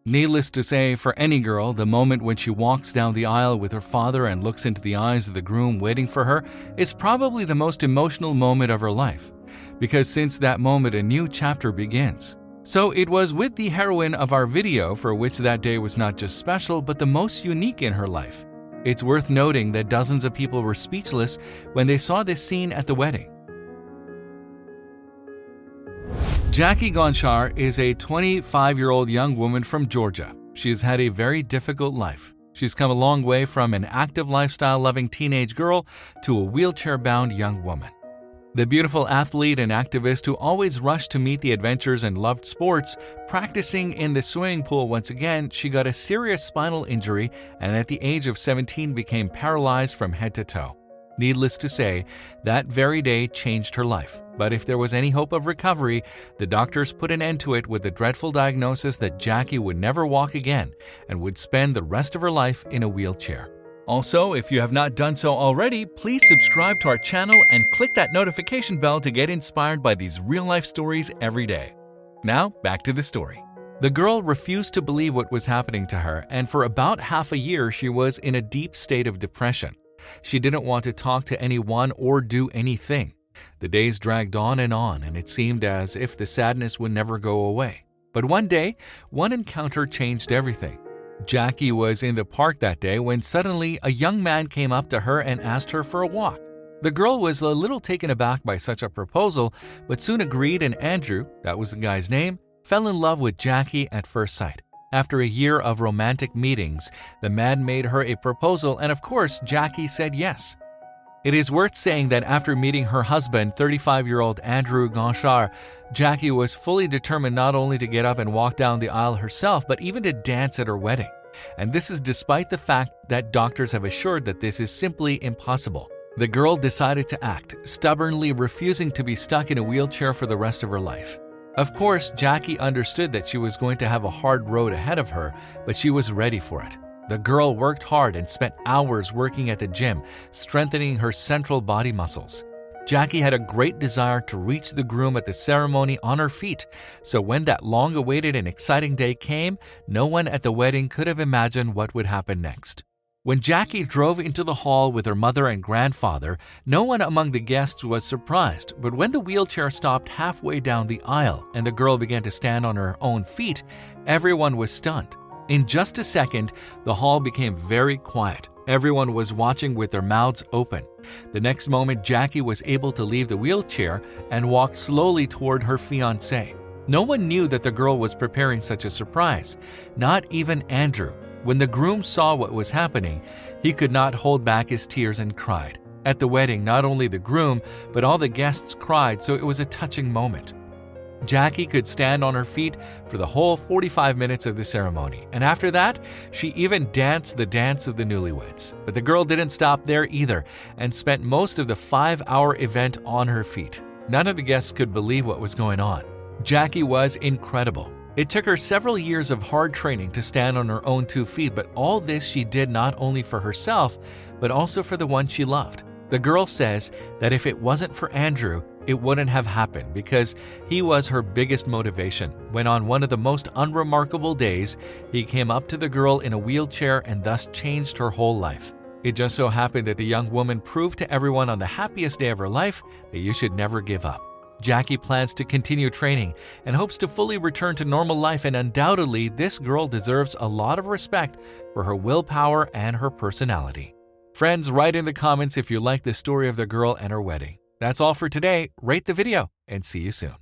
Needless to say, for any girl, the moment when she walks down the aisle with her father and looks into the eyes of the groom waiting for her is probably the most emotional moment of her life, because since that moment a new chapter begins. So it was with the heroine of our video for which that day was not just special but the most unique in her life. It's worth noting that dozens of people were speechless when they saw this scene at the wedding. Jackie Gonchar is a 25-year-old young woman from Georgia. She's had a very difficult life. She's come a long way from an active lifestyle-loving teenage girl to a wheelchair-bound young woman. The beautiful athlete and activist who always rushed to meet the adventures and loved sports, practicing in the swimming pool once again, she got a serious spinal injury and at the age of 17 became paralyzed from head to toe. Needless to say, that very day changed her life. But if there was any hope of recovery, the doctors put an end to it with the dreadful diagnosis that Jackie would never walk again and would spend the rest of her life in a wheelchair. Also, if you have not done so already, please subscribe to our channel and click that notification bell to get inspired by these real-life stories every day. Now, back to the story. The girl refused to believe what was happening to her, and for about half a year she was in a deep state of depression. She didn't want to talk to anyone or do anything. The days dragged on, and it seemed as if the sadness would never go away. But one day, one encounter changed everything. Jackie was in the park that day when suddenly a young man came up to her and asked her for a walk. The girl was a little taken aback by such a proposal, but soon agreed, and Andrew, that was the guy's name, fell in love with Jackie at first sight. After a year of romantic meetings, the man made her a proposal, and of course, Jackie said yes. It is worth saying that after meeting her husband, 35-year-old Andrew Gonchar, Jackie was fully determined not only to get up and walk down the aisle herself, but even to dance at her wedding. And this is despite the fact that doctors have assured that this is simply impossible. The girl decided to act, stubbornly refusing to be stuck in a wheelchair for the rest of her life. Of course, Jackie understood that she was going to have a hard road ahead of her, but she was ready for it. The girl worked hard and spent hours working at the gym, strengthening her central body muscles. Jackie had a great desire to reach the groom at the ceremony on her feet, so when that long-awaited and exciting day came, no one at the wedding could have imagined what would happen next. When Jackie drove into the hall with her mother and grandfather, no one among the guests was surprised, but when the wheelchair stopped halfway down the aisle and the girl began to stand on her own feet, everyone was stunned. In just a second, the hall became very quiet. Everyone was watching with their mouths open. The next moment, Jackie was able to leave the wheelchair and walk slowly toward her fiancé. No one knew that the girl was preparing such a surprise, not even Andrew. When the groom saw what was happening, he could not hold back his tears and cried. At the wedding, not only the groom, but all the guests cried, so it was a touching moment. Jackie could stand on her feet for the whole 45 minutes of the ceremony, and after that, she even danced the dance of the newlyweds. But the girl didn't stop there either, and spent most of the 5-hour event on her feet. None of the guests could believe what was going on. Jackie was incredible. It took her several years of hard training to stand on her own 2 feet, but all this she did not only for herself, but also for the one she loved. The girl says that if it wasn't for Andrew, it wouldn't have happened because he was her biggest motivation. When on one of the most unremarkable days, he came up to the girl in a wheelchair and thus changed her whole life. It just so happened that the young woman proved to everyone on the happiest day of her life that you should never give up. Jackie plans to continue training and hopes to fully return to normal life, and undoubtedly, this girl deserves a lot of respect for her willpower and her personality. Friends, write in the comments if you like the story of the girl and her wedding. That's all for today. Rate the video and see you soon.